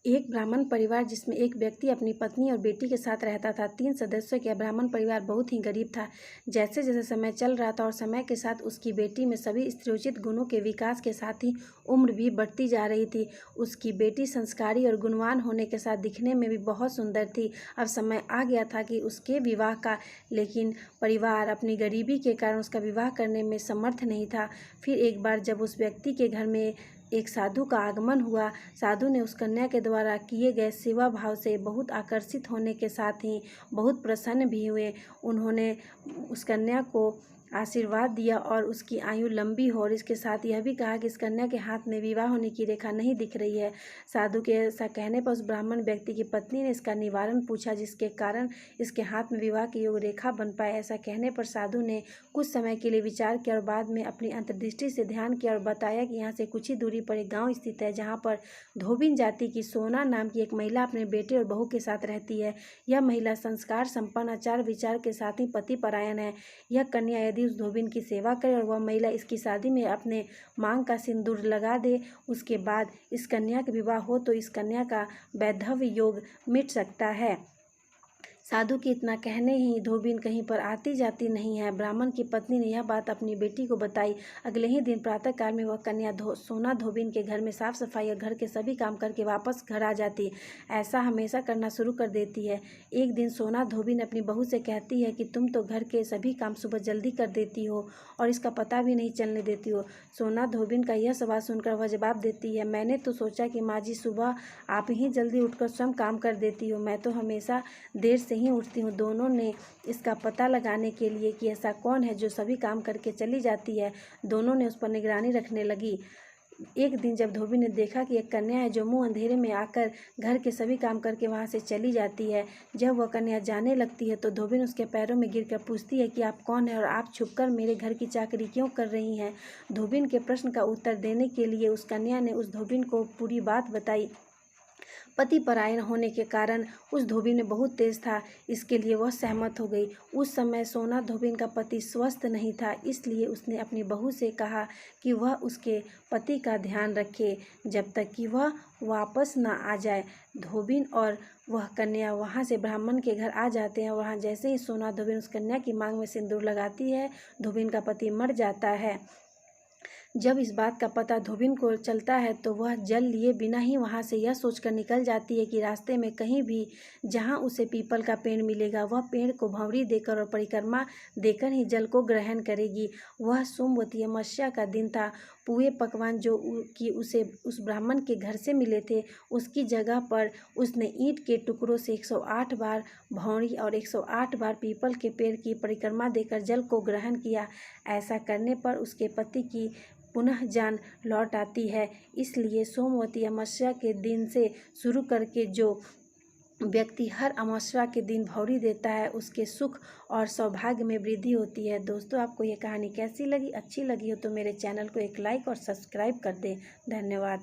एक ब्राह्मण परिवार जिसमें एक व्यक्ति अपनी पत्नी और बेटी के साथ रहता था। 3 सदस्यों का ब्राह्मण परिवार बहुत ही गरीब था। जैसे जैसे समय चल रहा था और समय के साथ उसकी बेटी में सभी स्त्रीयोचित गुणों के विकास के साथ ही उम्र भी बढ़ती जा रही थी। उसकी बेटी संस्कारी और गुणवान होने के साथ दिखने में भी बहुत सुंदर थी। अब समय आ गया था कि उसके विवाह का, लेकिन परिवार अपनी गरीबी के कारण उसका विवाह करने में समर्थ नहीं था। फिर एक बार जब उस व्यक्ति के घर में एक साधु का आगमन हुआ, साधु ने उस कन्या के द्वारा किए गए सेवा भाव से बहुत आकर्षित होने के साथ ही बहुत प्रसन्न भी हुए। उन्होंने उस कन्या को आशीर्वाद दिया और उसकी आयु लंबी हो, और इसके साथ यह भी कहा कि इस कन्या के हाथ में विवाह होने की रेखा नहीं दिख रही है। साधु के ऐसा कहने पर उस ब्राह्मण व्यक्ति की पत्नी ने इसका निवारण पूछा, जिसके कारण इसके हाथ में विवाह की योग रेखा बन पाए। ऐसा कहने पर साधु ने कुछ समय के लिए विचार किया और बाद में अपनी अंतर्दृष्टि से ध्यान किया और बताया कि यहाँ से कुछ ही दूरी पर एक गाँव स्थित है, जहाँ पर धोबिन जाति की सोना नाम की एक महिला अपने बेटे और बहू के साथ रहती है। यह महिला संस्कार संपन्न, आचार विचार के साथ ही पति परायण है। यह कन्या यदि उस धोबिन की सेवा करे और वह महिला इसकी शादी में अपने मांग का सिंदूर लगा दे, उसके बाद इस कन्या का विवाह हो तो इस कन्या का वैधव्य योग मिट सकता है। साधु के इतना कहने ही धोबिन कहीं पर आती जाती नहीं है। ब्राह्मण की पत्नी ने यह बात अपनी बेटी को बताई। अगले ही दिन प्रातःकाल में वह कन्या सोना धोबिन के घर में साफ सफाई और घर के सभी काम करके वापस घर आ जाती। ऐसा हमेशा करना शुरू कर देती है। एक दिन सोना धोबिन अपनी बहू से कहती है कि तुम तो घर के सभी काम सुबह जल्दी कर देती हो और इसका पता भी नहीं चलने देती हो। सोना धोबिन का यह सवाल सुनकर वह जवाब देती है, मैंने तो सोचा कि माँ जी सुबह आप ही जल्दी उठकर स्वयं काम कर देती हो, मैं तो हमेशा देर से ही उठती हूँ। दोनों ने इसका पता लगाने के लिए कि ऐसा कौन है जो सभी काम करके चली जाती है, दोनों ने उस पर निगरानी रखने लगी। एक दिन जब धोबी ने देखा कि एक कन्या है जो मुंह अंधेरे में आकर घर के सभी काम करके वहां से चली जाती है, जब वह कन्या जाने लगती है तो धोबिन उसके पैरों में गिरकर पूछती है कि आप कौन है और आप छुपकर मेरे घर की चाकरी क्यों कर रही हैं। धोबिन के प्रश्न का उत्तर देने के लिए उस कन्या ने उस धोबिन को पूरी बात बताई। पति परायण होने के कारण उस धोबिन में बहुत तेज था, इसके लिए वह सहमत हो गई। उस समय सोना धोबिन का पति स्वस्थ नहीं था, इसलिए उसने अपनी बहू से कहा कि वह उसके पति का ध्यान रखे जब तक कि वह वापस न आ जाए। धोबिन और वह कन्या वहां से ब्राह्मण के घर आ जाते हैं। वहां जैसे ही सोना धोबिन उस कन्या की मांग में सिंदूर लगाती है, धोबिन का पति मर जाता है। जब इस बात का पता धोबिन को चलता है तो वह जल लिए बिना ही वहां से यह सोचकर निकल जाती है कि रास्ते में कहीं भी जहां उसे पीपल का पेड़ मिलेगा वह पेड़ को भंवरी देकर और परिक्रमा देकर ही जल को ग्रहण करेगी। वह सोमवती अमावस्या का दिन था। पुए पकवान जो कि उसे उस ब्राह्मण के घर से मिले थे, उसकी जगह पर उसने ईंट के टुकड़ों से 108 बार भौरी और 108 बार पीपल के पेड़ की परिक्रमा देकर जल को ग्रहण किया। ऐसा करने पर उसके पति की पुनः जान लौट आती है। इसलिए सोमवती अमावस्या के दिन से शुरू करके जो व्यक्ति हर अमावस्या के दिन भौरी देता है, उसके सुख और सौभाग्य में वृद्धि होती है। दोस्तों, आपको ये कहानी कैसी लगी? अच्छी लगी हो तो मेरे चैनल को एक लाइक और सब्सक्राइब कर दें। धन्यवाद।